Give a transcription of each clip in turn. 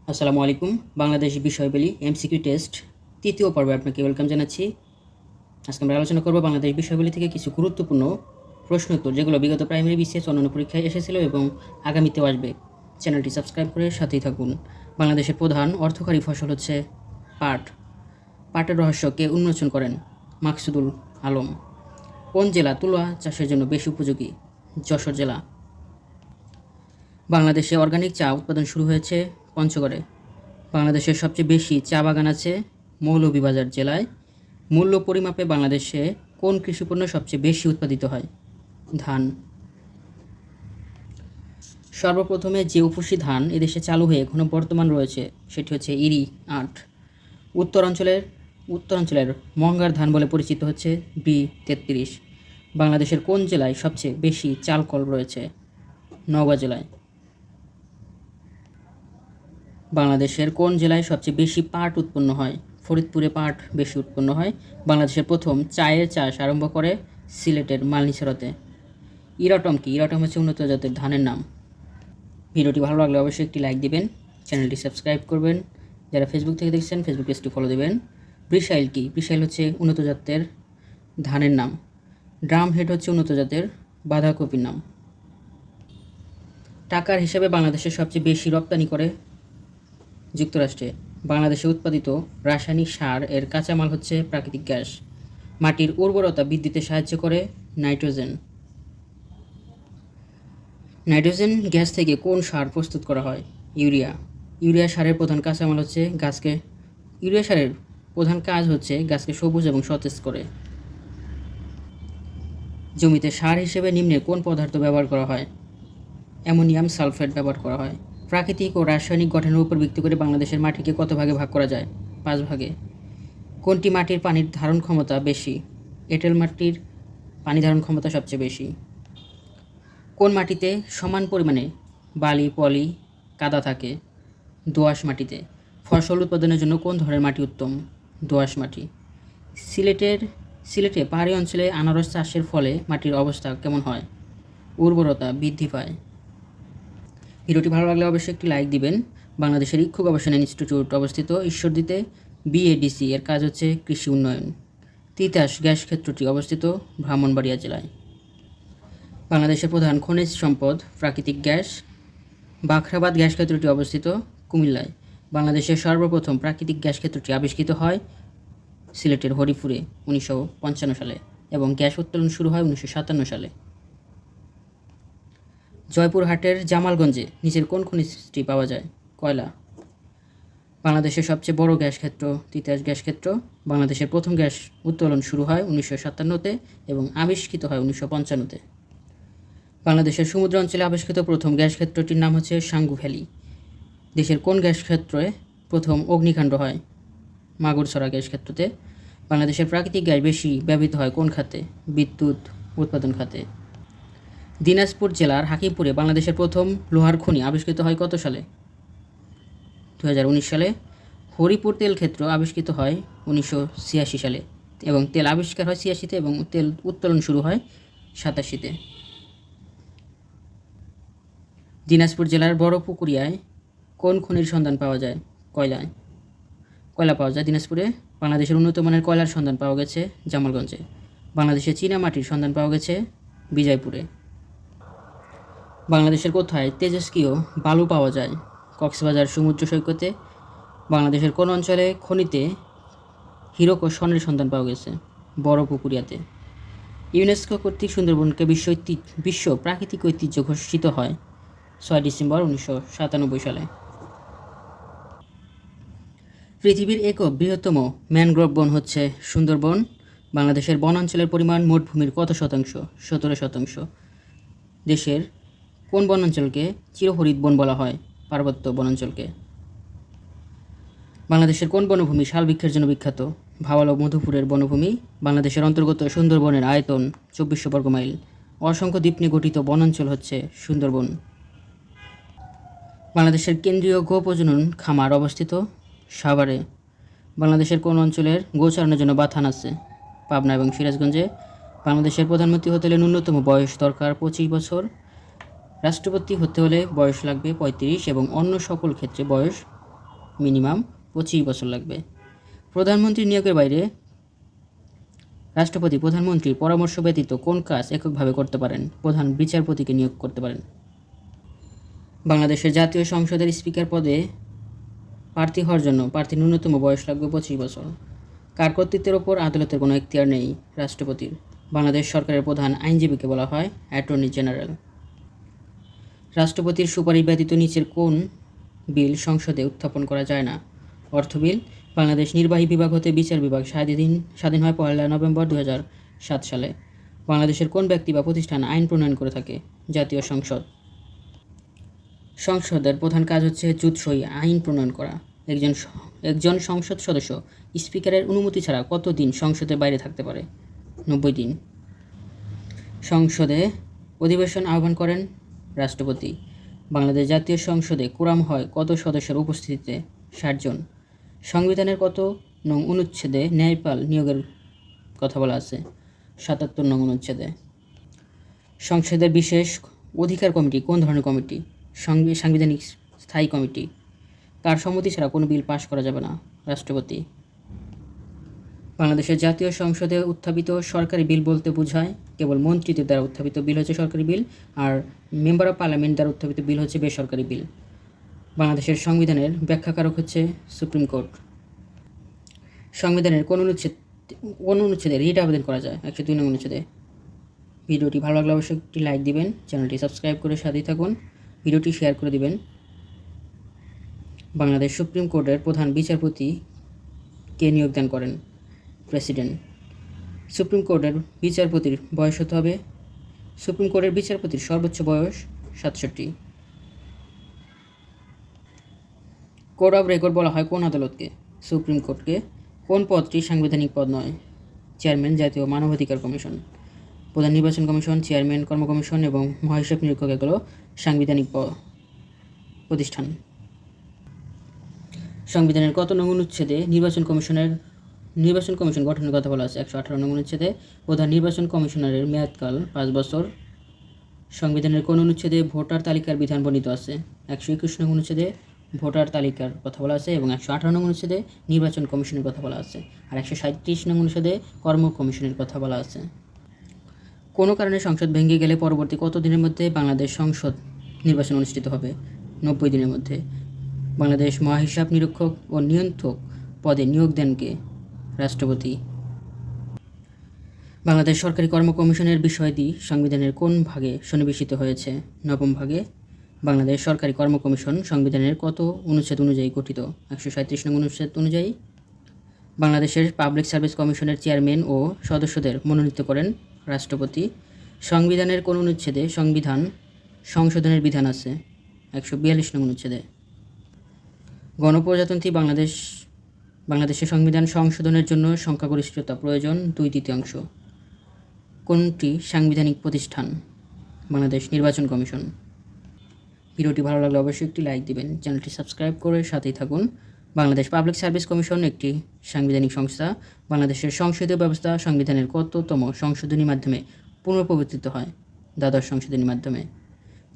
আসসালামু আলাইকুম। Bangladesh বিষয়াবলী MCQ test তৃতীয় পর্বে আপনাকে ওয়েলকাম জানাচ্ছি। আজকে আমরা আলোচনা করব বাংলাদেশ বিষয়াবলী থেকে কিছু গুরুত্বপূর্ণ প্রশ্ন উত্তর, যেগুলো বিগত প্রাইমারি বিসিএস অন্যান্য পরীক্ষায় এসেছিল এবং আগামীতেও আসবে। চ্যানেলটি সাবস্ক্রাইব করে সাথেই থাকুন। বাংলাদেশের প্রধান অর্থকরী ফসল হচ্ছে পাট। পাটের রহস্য কে উন্মোচন করেন? মাকসুদুল আলম। কোন জেলা তুলা চাষের জন্য বেশি উপযোগী? যশোর জেলা। বাংলাদেশে অর্গানিক চা উৎপাদন শুরু হয়েছে পঞ্চগড়ে। বাংলাদেশের সবচেয়ে বেশি চা বাগান আছে মৌলভীবাজার জেলায়। মূল্য পরিমাপে বাংলাদেশে কোন কৃষিপণ্য সবচেয়ে বেশি উৎপাদিত হয়? ধান। সর্বপ্রথমে যে উপসি ধান এদেশে চালু হয়ে এখনও বর্তমান রয়েছে সেটি হচ্ছে ইরি ৮। উত্তরাঞ্চলের মঙ্গার ধান বলে পরিচিত হচ্ছে বি ৩৩। বাংলাদেশের কোন জেলায় সবচেয়ে বেশি চাল কল রয়েছে? নওগাঁ জেলায়। বাংলাদেশের কোন জেলায় সবচেয়ে বেশি পাট উৎপন্ন হয়? ফরিদপুরে পাট বেশি উৎপন্ন হয়। বাংলাদেশের প্রথম চায়ের চাষ আরম্ভ করে সিলেটের মালনিছড়াতে। ইরাটম কি? ইরাটম হচ্ছে উন্নত জাতের ধানের নাম। ভিডিওটি ভালো লাগলে অবশ্যই একটি লাইক দিবেন, চ্যানেলটি সাবস্ক্রাইব করবেন। যারা ফেসবুক থেকে দেখছেন ফেসবুক পেজটি ফলো দেবেন। ব্রিসাইল কি? ব্রিসাইল হচ্ছে উন্নত জাতের ধানের নাম। ড্রাম হেড হচ্ছে উন্নত জাতের বাঁধাকপির নাম। টাকার হিসাবে বাংলাদেশের সবচেয়ে বেশি রপ্তানি করে যুক্তরাষ্ট্রে। বাংলাদেশে উৎপাদিত রাসায়নিক সার এর কাঁচামাল হচ্ছে প্রাকৃতিক গ্যাস। মাটির উর্বরতা বৃদ্ধিতে সাহায্য করে নাইট্রোজেন। নাইট্রোজেন গ্যাস থেকে কোন সার প্রস্তুত করা হয়? ইউরিয়া। ইউরিয়া সারের প্রধান কাঁচামাল হচ্ছে ইউরিয়া সারের প্রধান কাজ হচ্ছে গাছকে সবুজ এবং সতেজ করে। জমিতে সার হিসেবে নিম্নে কোন পদার্থ ব্যবহার করা হয়? অ্যামোনিয়াম সালফেট ব্যবহার করা হয়। প্রাকৃতিক ও রাসায়নিক গঠনের উপর ভিত্তি করে বাংলাদেশের মাটিকে কত ভাগে ভাগ করা যায়? 5 ভাগে। কোনটি মাটির পানির ধারণ ক্ষমতা বেশি? এঁটেল মাটির পানি ধারণ ক্ষমতা সবচেয়ে বেশি। কোন মাটিতে সমান পরিমাণে বালি, পলি, কাদা থাকে? দোআঁশ মাটিতে। ফসল উৎপাদনের জন্য কোন ধরনের মাটি উত্তম? দোআঁশ মাটি। সিলেটে পাহাড়ি অঞ্চলে আনারস চাষের ফলে মাটির অবস্থা কেমন হয়? উর্বরতা বৃদ্ধি পায়। ভিডিওটি ভালো লাগলে অবশ্যই একটি লাইক দিবেন। বাংলাদেশের ইক্ষু গবেষণা ইনস্টিটিউট অবস্থিত ঈশ্বরদীতে। বিএডিসি এর কাজ হচ্ছে কৃষি উন্নয়ন। তিতাস গ্যাস ক্ষেত্রটি অবস্থিত ব্রাহ্মণবাড়িয়া জেলায়। বাংলাদেশের প্রধান খনিজ সম্পদ প্রাকৃতিক গ্যাস। বাখরাবাদ গ্যাস ক্ষেত্রটি অবস্থিত কুমিল্লায়। বাংলাদেশের সর্বপ্রথম প্রাকৃতিক গ্যাস ক্ষেত্রটি আবিষ্কৃত হয় সিলেটের হরিপুরে 1955 সালে এবং গ্যাস উত্তোলন শুরু হয় 1957 সালে। জয়পুরহাটের জামালগঞ্জে নিচের কোন খনিজটি পাওয়া যায়? কয়লা। বাংলাদেশের সবচেয়ে বড় গ্যাস ক্ষেত্র তিতাস গ্যাস ক্ষেত্র। বাংলাদেশের প্রথম গ্যাস উত্তোলন শুরু হয় 1957-তে এবং আবিষ্কৃত হয় 1955-তে। বাংলাদেশের সমুদ্র অঞ্চলে আবিষ্কৃত প্রথম গ্যাস ক্ষেত্রটির নাম হচ্ছে সাঙ্গু ভ্যালি। দেশের কোন গ্যাস ক্ষেত্রে প্রথম অগ্নিকাণ্ড হয়? মাগুরছড়া গ্যাস ক্ষেত্রতে। বাংলাদেশের প্রাকৃতিক গ্যাস বেশি ব্যবহৃত হয় কোন খাতে? বিদ্যুৎ উৎপাদন খাতে। দিনাজপুর জেলার হাকিমপুরে বাংলাদেশের প্রথম লোহার খনি আবিষ্কৃত হয় কত সালে? 2019 সালে। হরিপুর তেল ক্ষেত্র আবিষ্কৃত হয় 1986 সালে এবং তেল আবিষ্কার হয় 86-তে এবং তেল উত্তোলন শুরু হয় 87-তে। দিনাজপুর জেলার বড় পুকুরিয়ায় কোন খনির সন্ধান পাওয়া যায়? কয়লা পাওয়া যায় দিনাজপুরে। বাংলাদেশের উন্নত মানের কয়লার সন্ধান পাওয়া গেছে জামালগঞ্জে। বাংলাদেশে চীনামাটির সন্ধান পাওয়া গেছে বিজয়পুরে। বাংলাদেশের কোথায় তেজস্ক্রিয় বালু পাওয়া যায়? কক্সবাজার সমুদ্র সৈকতে। বাংলাদেশের কোন অঞ্চলে খনিতে হীরক ও স্বর্ণের সন্ধান পাওয়া গেছে? বড় পুকুরিয়াতে। ইউনেস্কো কর্তৃক সুন্দরবনকে বিশ্ব প্রাকৃতিক ঐতিহ্য ঘোষিত হয় 6 ডিসেম্বর 1997 সালে। পৃথিবীর একক বৃহত্তম ম্যানগ্রোভ বন হচ্ছে সুন্দরবন। বাংলাদেশের বনাঞ্চলের পরিমাণ মোট ভূমির কত শতাংশ? 17%। দেশের কোন বনাঞ্চলকে চিরহরিৎ বন বলা হয়? পার্বত্য বনাঞ্চলকে। বাংলাদেশের কোন বনভূমি শাল বৃক্ষের জন্য বিখ্যাত? ভাওয়াল ও মধুপুরের বনভূমি। বাংলাদেশের অন্তর্গত সুন্দরবনের আয়তন 2400 বর্গমাইল। অসংখ্য দ্বীপ নিয়ে গঠিত বনাঞ্চল হচ্ছে সুন্দরবন। বাংলাদেশের কেন্দ্রীয় গো প্রজনন খামার অবস্থিত সাভারে। বাংলাদেশের কোন অঞ্চলের গোচারণের জন্য বাথান আছে? পাবনা এবং সিরাজগঞ্জে। বাংলাদেশের প্রধানমন্ত্রী হতে হলে ন্যূনতম বয়স দরকার 25 বছর। রাষ্ট্রপতি হতে হলে বয়স লাগবে 35 এবং অন্য সকল ক্ষেত্রে বয়স মিনিমাম 25 বছর লাগবে। প্রধানমন্ত্রী নিয়োগের বাইরে রাষ্ট্রপতি প্রধানমন্ত্রীর পরামর্শ ব্যতীত কোন কাজ এককভাবে করতে পারেন? প্রধান বিচারপতিকে নিয়োগ করতে পারেন। বাংলাদেশের জাতীয় সংসদের স্পিকার পদে প্রার্থী হওয়ার জন্য প্রার্থীর ন্যূনতম বয়স লাগবে 25 বছর। কার কর্তৃত্বের ওপর আদালতের কোনো এখতিয়ার নেই? রাষ্ট্রপতির। বাংলাদেশ সরকারের প্রধান আইনজীবীকে বলা হয় অ্যাটর্নি জেনারেল। রাষ্ট্রপতির সুপারিশ ব্যতীত নিচের কোন বিল সংসদে উত্থাপন করা যায় না? অর্থ বিল। বাংলাদেশ নির্বাহী বিভাগ হতে বিচার বিভাগ স্বাধীন হয় 1 নভেম্বর 2007 সালে। বাংলাদেশের কোন ব্যক্তি বা প্রতিষ্ঠান আইন প্রণয়ন করে থাকে? জাতীয় সংসদ। সংসদের প্রধান কাজ হচ্ছে জুতসই আইন প্রণয়ন করা। একজন সংসদ সদস্য স্পিকারের অনুমতি ছাড়া কত দিন সংসদের বাইরে থাকতে পারে? 90 দিন। সংসদে অধিবেশন আহ্বান করেন রাষ্ট্রপতি। বাংলাদেশ জাতীয় সংসদে কোরাম হয় কত সদস্যের উপস্থিতিতে? 60 জন। সংবিধানের কত নং অনুচ্ছেদে ন্যায়পাল নিয়োগের কথা বলা আছে? 77 নং অনুচ্ছেদে। সংসদের বিশেষ অধিকার কমিটি কোন ধরনের কমিটি? সাংবিধানিক স্থায়ী কমিটি। কার সম্মতি ছাড়া কোনো বিল পাশ করা যাবে না? রাষ্ট্রপতি। বাংলাদেশের জাতীয় সংসদে উত্থাপিত সরকারি বিল বলতে বোঝায় কেবল মন্ত্রীদের দ্বারা উত্থাপিত বিল হচ্ছে সরকারি বিল, আর মেম্বার অফ পার্লামেন্ট দ্বারা উত্থাপিত বিল হচ্ছে বেসরকারি বিল। বাংলাদেশের সংবিধানের ব্যাখ্যাকারক হচ্ছে সুপ্রিম কোর্ট। সংবিধানের কোন অনুচ্ছেদে রিট আবেদন করা যায়? 102 নং অনুচ্ছেদে। ভিডিওটি ভালো লাগলে অবশ্যই একটি লাইক দিবেন, চ্যানেলটি সাবস্ক্রাইব করে সাথেই থাকুন, ভিডিওটি শেয়ার করে দিবেন। বাংলাদেশ সুপ্রিম কোর্টের প্রধান বিচারপতি কে নিয়োগদান করেন? প্রেসিডেন্ট। সুপ্রিম কোর্টের বিচারপতির বয়স হতে হবে, সুপ্রিম কোর্টের বিচারপতির সর্বোচ্চ বয়স 67। কোড অফ রেকর্ড বলা হয় কোন আদালতকে? সুপ্রিম কোর্টকে। কোন পদটি সাংবিধানিক পদ নয়? চেয়ারম্যান, জাতীয় মানবাধিকার কমিশন। প্রধান নির্বাচন কমিশন, চেয়ারম্যান, কর্ম কমিশন এবং মহাহিসাব নিরীক্ষক এগুলো সাংবিধানিক প্রতিষ্ঠান। সংবিধানের কত নং অনুচ্ছেদে নির্বাচন কমিশন গঠনের কথা বলা আছে? 118 নং অনুচ্ছেদে। প্রধান নির্বাচন কমিশনারের মেয়াদকাল 5 বছর। সংবিধানের কোন অনুচ্ছেদে ভোটার তালিকার বিধান বর্ণিত আছে? 121 নং অনুচ্ছেদে ভোটার তালিকার কথা বলা আছে এবং 118 নং অনুচ্ছেদে নির্বাচন কমিশনের কথা বলা আছে, আর 137 নং অনুচ্ছেদে কর্ম কমিশনের কথা বলা আছে। কোনো কারণে সংসদ ভেঙে গেলে পরবর্তী কত দিনের মধ্যে বাংলাদেশ সংসদ নির্বাচন অনুষ্ঠিত হবে? 90 দিনের মধ্যে। বাংলাদেশ মহাহিসাব নিরীক্ষক ও নিয়ন্ত্রক পদে নিয়োগ দেন কে? রাষ্ট্রপতি। বাংলাদেশ সরকারি কর্ম কমিশনের বিষয়াদি সংবিধানের কোন ভাগে সন্নিবেশিত হয়েছে? 9ম ভাগে। বাংলাদেশ সরকারি কর্ম কমিশন সংবিধানের কত অনুচ্ছেদ অনুযায়ী গঠিত? 137 নং অনুচ্ছেদ অনুযায়ী। বাংলাদেশের পাবলিক সার্ভিস কমিশনের চেয়ারম্যান ও সদস্যদের মনোনীত করেন রাষ্ট্রপতি। সংবিধানের কোন অনুচ্ছেদে সংবিধান সংশোধনের বিধান আছে? 142 নং অনুচ্ছেদে। গণপ্রজাতন্ত্রী বাংলাদেশের সংবিধান সংশোধনের জন্য সংখ্যাগরিষ্ঠতা প্রয়োজন 2/3। কোনটি সাংবিধানিক প্রতিষ্ঠান? বাংলাদেশ নির্বাচন কমিশন। ভিডিওটি ভালো লাগলে অবশ্যই একটি লাইক দিবেন, চ্যানেলটি সাবস্ক্রাইব করে সাথেই থাকুন। বাংলাদেশ পাবলিক সার্ভিস কমিশন একটি সাংবিধানিক সংস্থা। বাংলাদেশের সংসদীয় ব্যবস্থা সংবিধানের কততম সংশোধনীর মাধ্যমে পুনঃপ্রবর্তিত হয়? দ্বাদশ সংশোধনীর মাধ্যমে।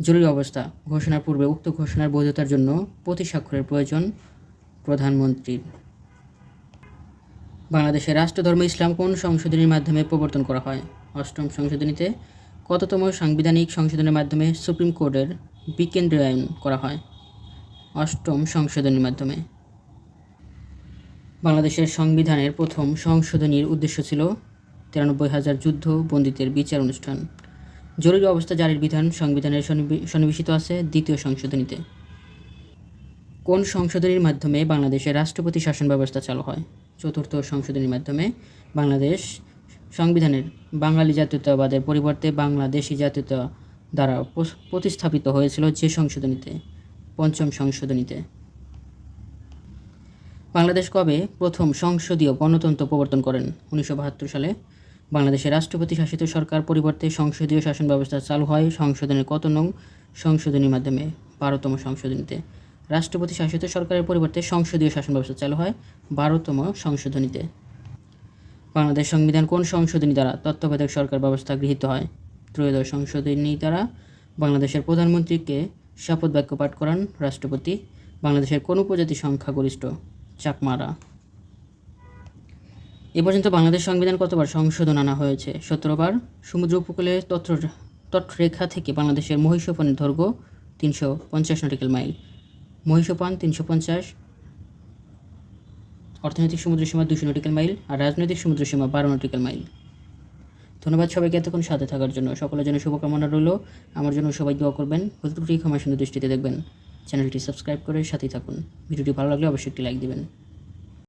জরুরি অবস্থা ঘোষণার পূর্বে উক্ত ঘোষণার বৈধতার জন্য প্রতি স্বাক্ষরের প্রয়োজন প্রধানমন্ত্রীর। বাংলাদেশের রাষ্ট্রধর্ম ইসলাম কোন সংশোধনীর মাধ্যমে প্রবর্তন করা হয়? 8ম সংশোধনীতে। কততম সাংবিধানিক সংশোধনের মাধ্যমে সুপ্রিম কোর্টের বিকেন্দ্রায়ন করা হয়? 8ম সংশোধনীর মাধ্যমে। বাংলাদেশের সংবিধানের প্রথম সংশোধনীর উদ্দেশ্য ছিল 93,000 যুদ্ধ বন্দীদের বিচার অনুষ্ঠান। জরুরি অবস্থা জারির বিধান সংবিধানের সন্নিবেশিত আছে 2য় সংশোধনীতে। কোন সংশোধনীর মাধ্যমে বাংলাদেশের রাষ্ট্রপতি শাসন ব্যবস্থা চালু হয়? 4র্থ সংশোধনীর মাধ্যমে। বাংলাদেশ সংবিধানের বাঙালি জাতীয়তাবাদের পরিবর্তে বাংলাদেশি জাতীয়তা দ্বারা প্রতিস্থাপিত হয়েছিল যে সংশোধনীতে? 5ম সংশোধনীতে। বাংলাদেশ কবে প্রথম সংসদীয় গণতন্ত্র প্রবর্তন করেন? 1972 সালে। বাংলাদেশের রাষ্ট্রপতি শাসিত সরকার পরিবর্তে সংসদীয় শাসন ব্যবস্থা চালু হয় সংশোধনের কত নং সংশোধনীর মাধ্যমে? 12তম সংশোধনীতে। রাষ্ট্রপতি শাসিত সরকারের পরিবর্তে সংসদীয় শাসন ব্যবস্থা চালু হয় 12তম সংশোধনীতে। বাংলাদেশ সংবিধান কোন সংশোধনী দ্বারা তত্ত্বাবধায়ক সরকার ব্যবস্থা গৃহীত হয়? 13য় সংশোধনী দ্বারা। বাংলাদেশের প্রধানমন্ত্রীকে শপথ বাক্য পাঠ করান রাষ্ট্রপতি। বাংলাদেশের কোন উপজাতি সংখ্যাগরিষ্ঠ? চাকমারা। এ পর্যন্ত বাংলাদেশ সংবিধান কতবার সংশোধন আনা হয়েছে? 17 বার। সমুদ্র উপকূলের তটরেখা থেকে বাংলাদেশের মহীসোপানের দৈর্ঘ্য 350 নটিক্যাল মাইল। মহীসোপান 350, অর্থনৈতিক সমুদ্রসীমা 200 নটিক্যাল মাইল, আর রাজনৈতিক সমুদ্রসীমা 12 নটিক্যাল মাইল। ধন্যবাদ সবাইকে এতক্ষণ সাথে থাকার জন্য। সকলের জন্য শুভকামনা রইল। আমার জন্য সবাই দোয়া করবেন। ভুল ত্রুটি ক্ষমা সুন্দর দৃষ্টিতে দেখবেন। চ্যানেলটি সাবস্ক্রাইব করে সাথেই থাকুন। ভিডিওটি ভালো লাগলে অবশ্যই একটি লাইক দিবেন।